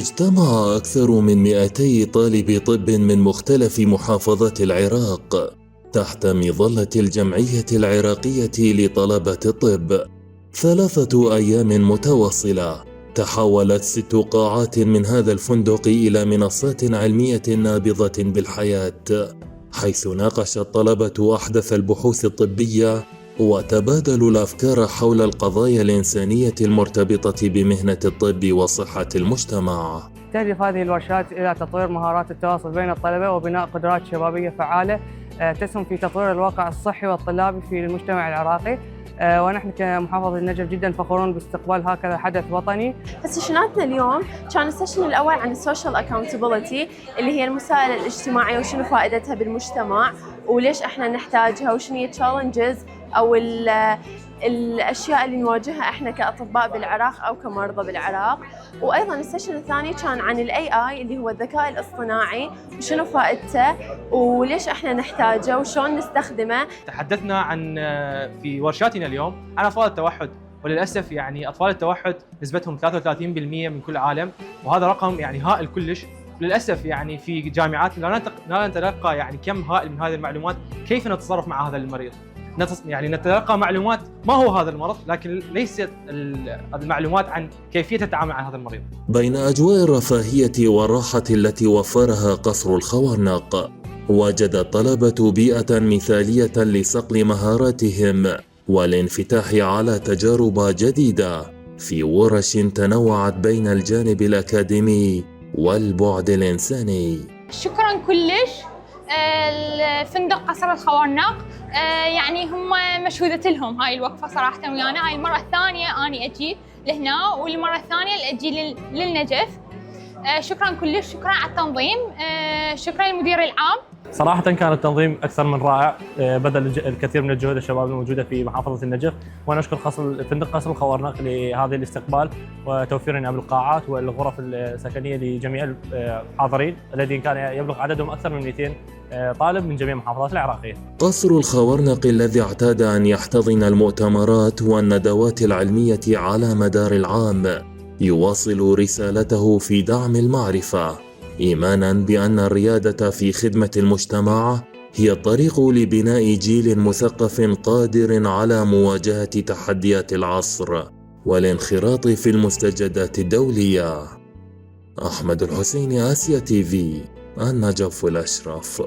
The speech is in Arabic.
اجتمع أكثر من 200 طالب طب من مختلف محافظات العراق تحت مظلة الجمعية العراقية لطلبة الطب 3 أيام متواصلة. تحولت 6 قاعات من هذا الفندق إلى منصات علمية نابضة بالحياة، حيث ناقش الطلبة أحدث البحوث الطبية وتبادلوا الأفكار حول القضايا الإنسانية المرتبطة بمهنة الطب وصحة المجتمع. تهدف هذه الورشات إلى تطوير مهارات التواصل بين الطلبة وبناء قدرات شبابية فعالة تسهم في تطوير الواقع الصحي والطلابي في المجتمع العراقي. ونحن كمحافظة النجف جدا فخورون باستقبال هكذا حدث وطني. سيشناتنا اليوم كان السيشن الأول عن السوشيال اكاونتابيلتي اللي هي المساءلة الاجتماعية وشنو فائدتها بالمجتمع وليش احنا نحتاجها وشنو هي التشالنجز أو الأشياء اللي نواجهها احنا كأطباء بالعراق أو كمرضى بالعراق. وأيضا السيشن الثاني كان عن AI اللي هو الذكاء الاصطناعي وشنو فائدته وليش احنا نحتاجه وشلون نستخدمه. تحدثنا عن في ورشاتنا اليوم عن أطفال التوحد، وللأسف يعني أطفال التوحد نسبتهم 33% من كل العالم، وهذا رقم يعني هائل كلش. للأسف يعني في جامعاتنا لا نتلقى يعني كم هائل من هذه المعلومات كيف نتصرف مع هذا المريض. يعني نتلقى معلومات ما هو هذا المرض، لكن ليست المعلومات عن كيفية التعامل مع هذا المريض. بين أجواء الرفاهية والراحة التي وفرها قصر الخوارناق، وجد الطلبة بيئة مثالية لصقل مهاراتهم والانفتاح على تجارب جديدة في ورش تنوعت بين الجانب الأكاديمي والبعد الإنساني. شكرا كلش الفندق قصر الخوارناق، يعني هم مشهودة لهم هاي الوقفة صراحة ويانا. هاي المرة الثانية أني أجي لهنا والمرة الثانية اللي أجي للنجف. شكرا كلش، شكرا على التنظيم، شكرا للمدير العام. صراحة كان التنظيم أكثر من رائع، بذل الكثير من الجهود الشباب الموجودة في محافظة النجف، وأنا أشكر فندق قصر الخوارناق لهذا الاستقبال وتوفير لنا بالقاعات والغرف السكنية لجميع الحاضرين الذين كان يبلغ عددهم أكثر من 200 طالب من جميع المحافظات العراقية. قصر الخوارناق الذي اعتاد أن يحتضن المؤتمرات والندوات العلمية على مدار العام يواصل رسالته في دعم المعرفة، إيماناً بأن الريادة في خدمة المجتمع هي الطريق لبناء جيل مثقف قادر على مواجهة تحديات العصر والانخراط في المستجدات الدولية. أحمد الحسيني، آسيا TV، النجف الأشرف.